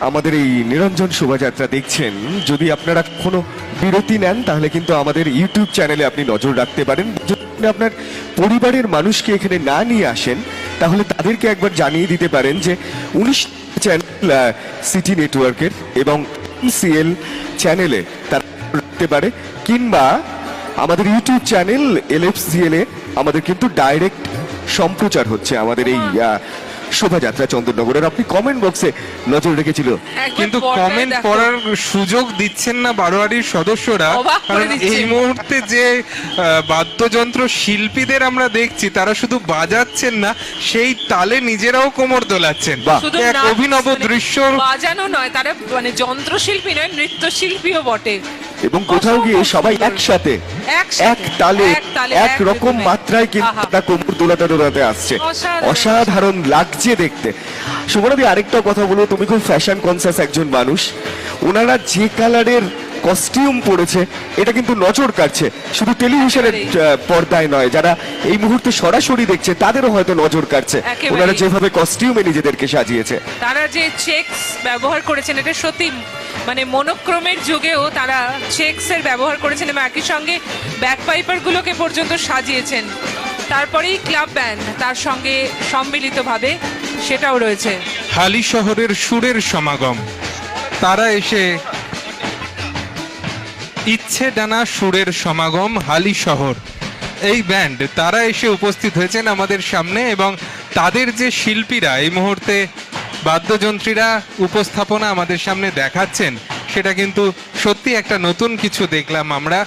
আমাদের এই নিরঞ্জন শোভাযাত্রা দেখছেন, যদি আপনারা কোনো বিরতি নেন তাহলে কিন্তু আমাদের ইউটিউব চ্যানেলে আপনি নজর রাখতে পারেন। যদি আপনার পরিবারের মানুষকে এখানে না নিয়ে আসেন তাহলে তাদেরকে একবার জানিয়ে দিতে পারেন যে 19 চ্যানেল সিটি নেটওয়ার্কের এবং সিএল চ্যানেলে তারা রাখতে পারে, কিংবা আমাদের ইউটিউব চ্যানেল LFCL এ আমাদের কিন্তু ডাইরেক্ট সম্প্রচার হচ্ছে আমাদের এই শোভাযাত্রা চন্দননগরের। আপনি কমেন্ট বক্সে নজর রেখেছিল, কিন্তু কমেন্ট পড়ার সুযোগ দিচ্ছেন না বারোয়ারির সদস্যরা, কারণ এই মুহূর্তে যে বাদ্যযন্ত্র শিল্পীদের আমরা দেখছি তারা শুধু বাজাচ্ছেন না, সেই তালে নিজেরাও কোমর দোলাচ্ছেন। এক অভিনব দৃশ্য। বাজানো নয়, তারা মানে যন্ত্রশিল্পী নয়, নৃত্যশিল্পীও বটে। এবং কোথাও গিয়ে সবাই একসাথে এক তালে এক রকম মাত্রায় কিন্তু তারা কোমর দোলাতে আসছে। অসাধারণ লাগছে দেখতে। সুমনাদি, আরেকটা কথা বলবো, তুমি খুব ফ্যাশন কনসিয়াস একজন মানুষ। ওনারা যে কালারের কস্টিউম পরেছে এটা কিন্তু নজর কাটছে, শুধু টেলিভিশনের পর্দায় নয়, যারা এই মুহূর্তে সরাসরি দেখছে তাদেরও হয়তো নজর কাটছে ওনারা যেভাবে কস্টিউমে নিজেদেরকে সাজিয়েছে। তারা যে চেকস ব্যবহার করেছেন এটা সত্যি মানে মনোক্রমের যুগেও তারা চেকস এর ব্যবহার করেছেন এবং একই সঙ্গে ব্যাক পাইপার গুলোকে পর্যন্ত সাজিয়েছেন। তারপরেই ক্লাব ব্যান্ড তার সঙ্গে সম্মিলিতভাবে সেটাও রয়েছে। হালি শহরের সুরের সমাগম, তারা এসে ইচ্ছে ডানা সুরের সমাগম হালি শহর, এই ব্যান্ড তারা এসে উপস্থিত হয়েছেন আমাদের সামনে, এবং তাদের যে শিল্পীরা এই মুহূর্তে বাদ্যযন্ত্রীরা উপস্থাপনা আমাদের সামনে দেখাচ্ছেন সেটা কিন্তু সত্যি একটা নতুন কিছু দেখলাম আমরা।